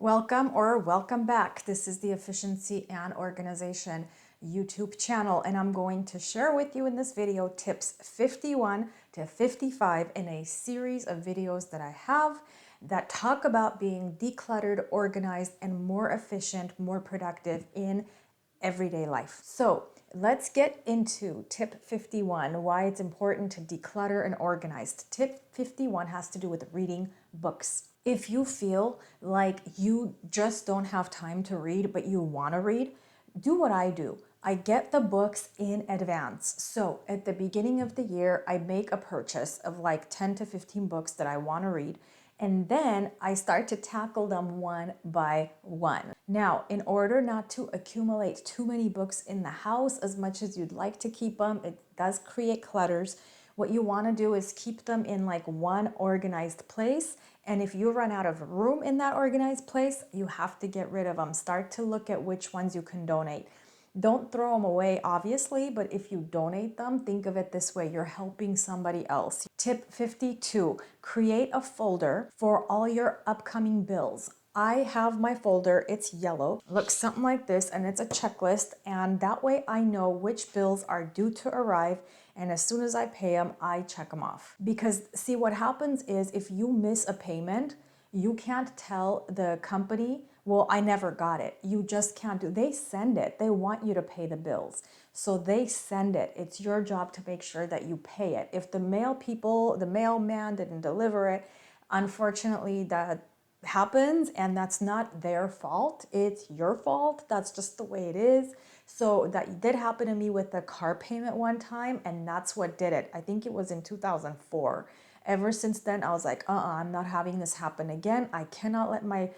Welcome back. This is the Efficiency and Organization YouTube channel, and I'm going to share with you in this video tips 51 to 55 in a series of videos that I have that talk about being decluttered, organized, and more efficient, more productive in everyday life. So let's get into tip 51, why it's important to declutter and organize. Tip 51 has to do with reading books. If you feel like you just don't have time to read, but you want to read, do what I do. I get the books in advance. So at the beginning of the year, I make a purchase of like 10 to 15 books that I want to read. And then I start to tackle them one by one. Now, in order not to accumulate too many books in the house, as much as you'd like to keep them, it does create clutters. What you want to do is keep them in like one organized place. And if you run out of room in that organized place, you have to get rid of them. Start to look at which ones you can donate. Don't throw them away, obviously, but if you donate them, think of it this way: you're helping somebody else. Tip 52, create a folder for all your upcoming bills. I have my folder, it's yellow, looks something like this, and it's a checklist, and that way I know which bills are due to arrive, and as soon as I pay them, I check them off. Because see, what happens is if you miss a payment, you can't tell the company, well, I never got it. You just can't do. They send it. They want you to pay the bills. So they send it. It's your job to make sure that you pay it. If the mailman didn't deliver it, unfortunately that happens, and that's not their fault. It's your fault. That's just the way it is. So that did happen to me with the car payment one time, and that's what did it. I think it was in 2004. Ever since then, I was like, I'm not having this happen again. I cannot let my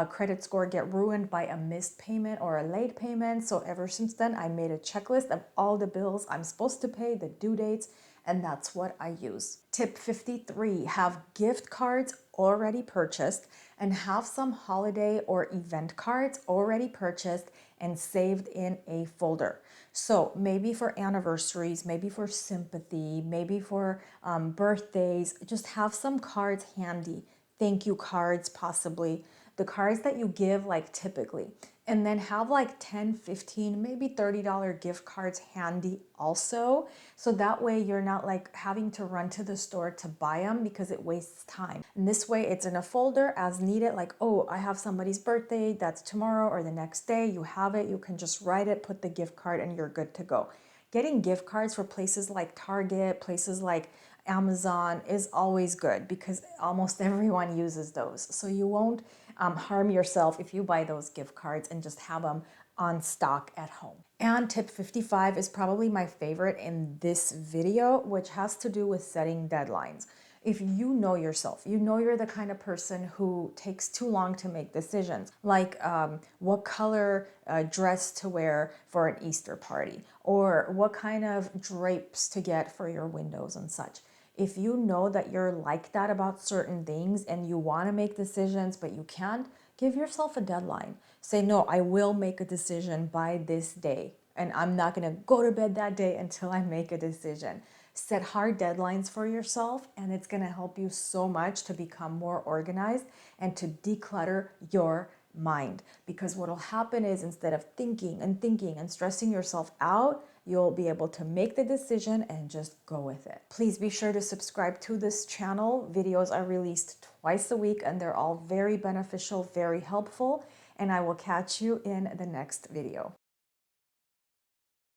credit score get ruined by a missed payment or a late payment. So ever since then, I made a checklist of all the bills I'm supposed to pay, the due dates, and that's what I use. Tip 53, have gift cards already purchased and have some holiday or event cards already purchased and saved in a folder. So maybe for anniversaries, maybe for sympathy, maybe for birthdays, just have some cards handy. Thank you cards, possibly. The cards that you give like typically. And then have like 10, 15, maybe $30 gift cards handy also. So that way you're not like having to run to the store to buy them because it wastes time. And this way it's in a folder as needed, like, oh, I have somebody's birthday, that's tomorrow or the next day. You have it, you can just write it, put the gift card, and you're good to go. Getting gift cards for places like Target, places like Amazon is always good because almost everyone uses those. So you won't harm yourself if you buy those gift cards and just have them on stock at home. And tip 55 is probably my favorite in this video, which has to do with setting deadlines. If you know yourself, you know you're the kind of person who takes too long to make decisions, like what color dress to wear for an Easter party, or what kind of drapes to get for your windows and such. If you know that you're like that about certain things and you want to make decisions but you can't, give yourself a deadline. Say, no, I will make a decision by this day, and I'm not going to go to bed that day until I make a decision. Set hard deadlines for yourself, and it's going to help you so much to become more organized and to declutter your mind. Because what will happen is, instead of thinking and stressing yourself out, you'll be able to make the decision and just go with it. Please be sure to subscribe to this channel. Videos are released twice a week, and they're all very beneficial, very helpful, and I will catch you in the next video.